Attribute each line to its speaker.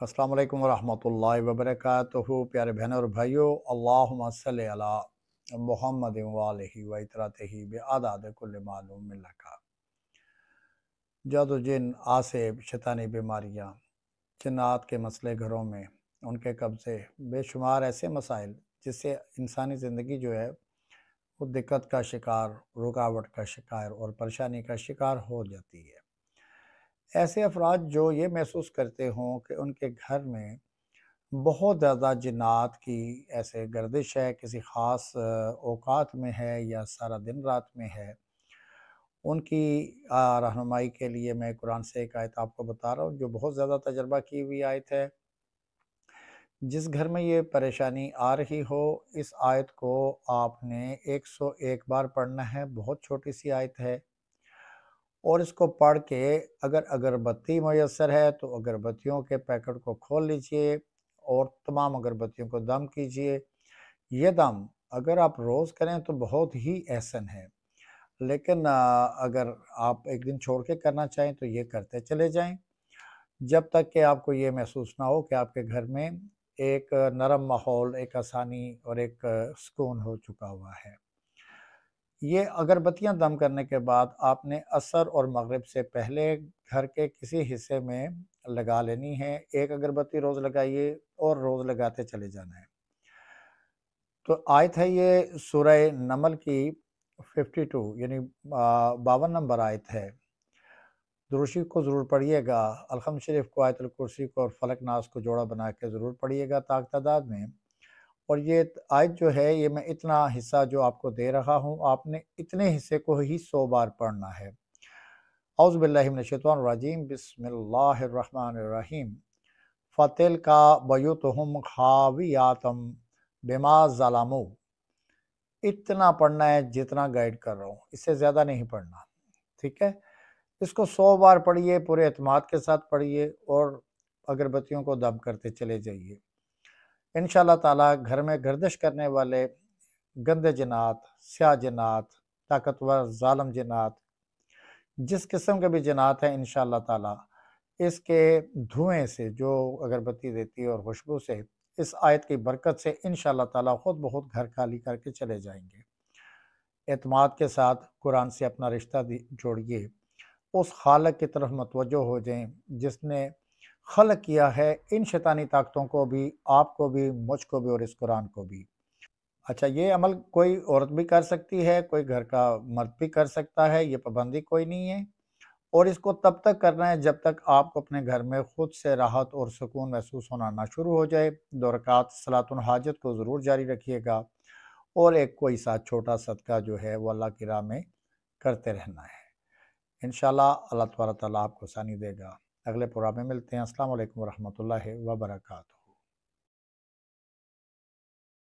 Speaker 1: अस्सलाम वालेकुम वरहमतुल्लाहि वबरकातुहू। प्यारे बहनों और भाइयों, अल्लाहुम्मा सल्लि अला मुहम्मदिन व आलिहि व इतरतिही बिअदाद कुल्लि मालूम लका। जादू जिन, आसिब, शैतानी बीमारियाँ, जिन्नात के मसले घरों में, उनके कब्ज़े, बेशुमार ऐसे मसाइल जिससे इंसानी ज़िंदगी जो है वो दिक्कत का शिकार, रुकावट का शिकार और परेशानी का शिकार हो जाती है। ऐसे अफराद जो ये महसूस करते हों कि उनके घर में बहुत ज़्यादा जिन्नात की ऐसे गर्दिश है, किसी ख़ास औक़ात में है या सारा दिन रात में है, उनकी रहनुमाई के लिए मैं कुरान से एक आयत आपको बता रहा हूँ, जो बहुत ज़्यादा तजर्बा की हुई आयत है। जिस घर में ये परेशानी आ रही हो, इस आयत को आपने 101 बार पढ़ना है, बहुत छोटी-सी आयत है। और इसको पढ़ के अगर अगरबत्ती मयस्सर है तो अगरबत्तियों के पैकेट को खोल लीजिए और तमाम अगरबत्तियों को दम कीजिए। ये दम अगर आप रोज़ करें तो बहुत ही एहसन है, लेकिन अगर आप एक दिन छोड़ के करना चाहें तो ये करते चले जाएँ, जब तक कि आपको ये महसूस ना हो कि आपके घर में एक नरम माहौल, एक आसानी और एक सुकून हो चुका हुआ है। ये अगरबत्तियाँ दम करने के बाद आपने असर और मगरिब से पहले घर के किसी हिस्से में लगा लेनी है। एक अगरबत्ती रोज़ लगाइए और रोज़ लगाते चले जाना है। तो आयत है ये सूरह नमल की 52 यानी 52 नंबर आयत है। दुरूद शरीफ को ज़रूर पढ़िएगा, अलहम्द शरीफ को, आयतुल कुर्सी को और फलक नास को जोड़ा बना के ज़रूर पढ़िएगा तादाद में। और ये आयत जो है, ये मैं इतना हिस्सा जो आपको दे रहा हूँ, आपने इतने हिस्से को ही 100 बार पढ़ना है। औज़ु बिल्लाहि मिनश शैतानिर रजीम, बिस्मिल्लाहिर रहमानिर रहीम। फ़तिल्का बयूतुहुम खावियातम बिमा ज़लमू। इतना पढ़ना है जितना गाइड कर रहा हूँ, इससे ज़्यादा नहीं पढ़ना, ठीक है? इसको 100 बार पढ़िए, पूरे एतमाद के साथ पढ़िए और अगरबत्तियों को दम करते चले जाइए। इंशाअल्लाह ताला घर में गर्दिश करने वाले गंदे जिन्नात, स्याह जिन्नात, ताकतवर ज़ालिम जिन्नात, जिस किस्म के भी जिन्नात हैं, इंशाअल्लाह ताला इसके धुएँ से, जो अगरबत्ती देती है और खुशबू से, इस आयत की बरकत से इंशाअल्लाह ताला खुद ब खुद घर खाली करके चले जाएँगे। एतमाद के साथ कुरान से अपना रिश्ता जोड़िए, उस खालिक की तरफ मतवज्जो हो जाएँ जिसने खल्क किया है इन शैतानी ताकतों को भी, आपको भी, मुझको भी और इस कुरान को भी। अच्छा, ये अमल कोई औरत भी कर सकती है, कोई घर का मर्द भी कर सकता है, ये पाबंदी कोई नहीं है। और इसको तब तक करना है जब तक आपको अपने घर में खुद से राहत और सुकून महसूस होना ना शुरू हो जाए। 2 रकात सलातुल हाजत को ज़रूर जारी रखिएगा और एक कोई सा छोटा सदका जो है वो अल्लाह की राह में करते रहना है। इंशाअल्लाह अल्लाह तबारक व तआला आपको आसानी देगा। अगले प्रोग्राम में मिलते हैं। अस्सलाम वालेकुम व रहमतुल्लाहि व बरकातुहू।